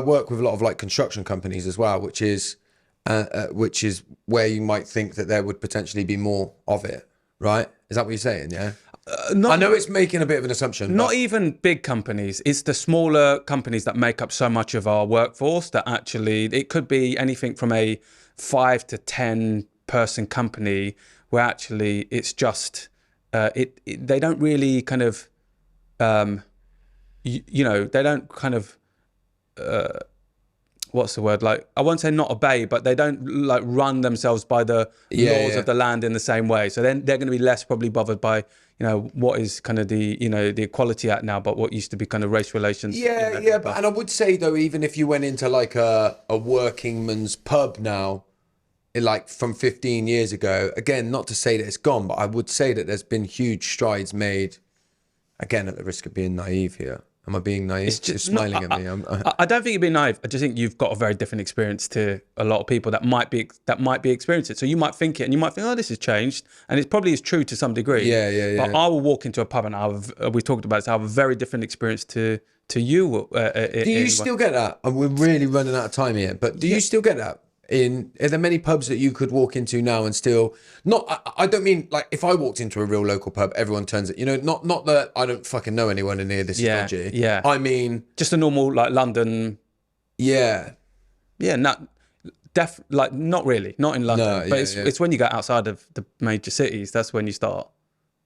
work with a lot of like construction companies as well, which is where you might think that there would potentially be more of it, right? Is that what you're saying? Yeah. I know it's making a bit of an assumption. Not even big companies. It's the smaller companies that make up so much of our workforce that actually, it could be anything from a 5 to 10 person company where actually it's just, they don't really kind of, you know, they don't kind of, what's the word? Like, I won't say not obey, but they don't like run themselves by the laws of the land in the same way. So then they're going to be less probably bothered by, you know, what is kind of the, you know, the Equality Act now, but what used to be kind of race relations. But and I would say though, even if you went into like a working man's pub now, like from 15 years ago, again, not to say that it's gone, but I would say that there's been huge strides made, again, at the risk of being naive here. Am I being naive? You're smiling at me. I don't think you're being naive. I just think you've got a very different experience to a lot of people that might be experiencing it. So you might think it, and you might think, oh, this has changed, and it probably is true to some degree. Yeah. But I will walk into a pub, and we talked about it. So I have a very different experience to you. Do you still get that? And we're really running out of time here. But do you still get that? Are there many pubs that you could walk into now and still not? I don't mean like if I walked into a real local pub, everyone turns it. You know, not that I don't fucking know anyone in here. This is dodgy. Yeah. I mean, just a normal like London. Yeah. Not really, not in London. But it's when you go outside of the major cities, that's when you start.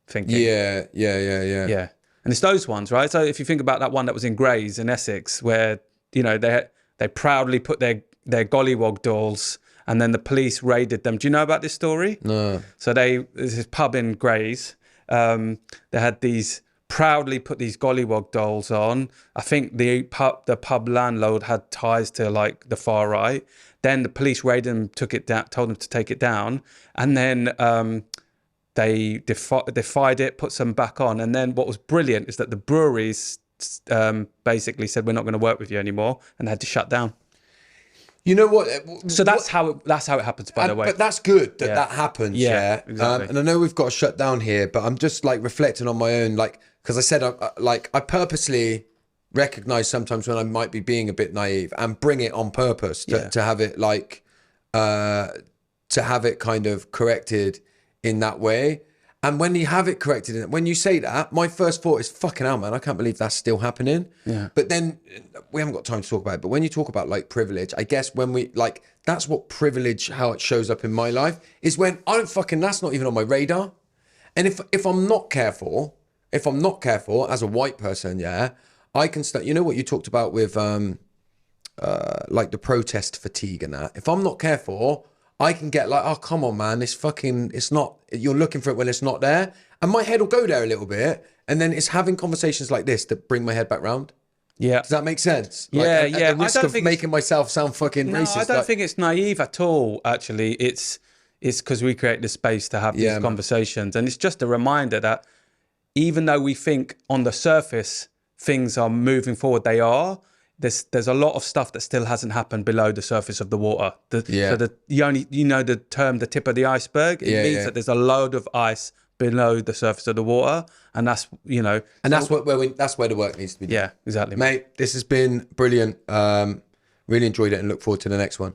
thinking. Yeah. Yeah. And it's those ones, right? So if you think about that one that was in Grays in Essex, where, you know, they proudly put their gollywog dolls, and then the police raided them. Do you know about this story? No. So there's this pub in Grays. They had proudly put these gollywog dolls on. I think the pub landlord had ties to like the far right. Then the police raided them, took it down, told them to take it down, and then they defied it, put some back on. And then what was brilliant is that the breweries basically said, we're not going to work with you anymore, and they had to shut down. You know what? So that's how it happens, by the way. But that's good that happens. Yeah, exactly. And I know we've got to shut down here, but I'm just like reflecting on my own, like, because I said, I purposely recognize sometimes when I might be being a bit naive and bring it on purpose to have it like, to have it kind of corrected in that way. And when you have it corrected, when you say that, my first thought is, fucking hell, man, I can't believe that's still happening. Yeah. But then we haven't got time to talk about it. But when you talk about like privilege, I guess when we like, that's what privilege, how it shows up in my life, is when that's not even on my radar. And if I'm not careful as a white person, I can start, you know what you talked about with like the protest fatigue and that. If I'm not careful, I can get like, oh, come on, man, it's not, you're looking for it when it's not there. And my head will go there a little bit. And then it's having conversations like this that bring my head back round. Yeah. Does that make sense? Yeah, like, at the risk of making myself sound fucking racist. I don't think it's naive at all, actually. It's because we create the space to have these conversations. And it's just a reminder that even though we think on the surface things are moving forward, they are. There's a lot of stuff that still hasn't happened below the surface of the water. So the term the tip of the iceberg. It means that there's a load of ice below the surface of the water, and that's that's where the work needs to be done. Yeah, exactly, mate. This has been brilliant. Really enjoyed it and look forward to the next one.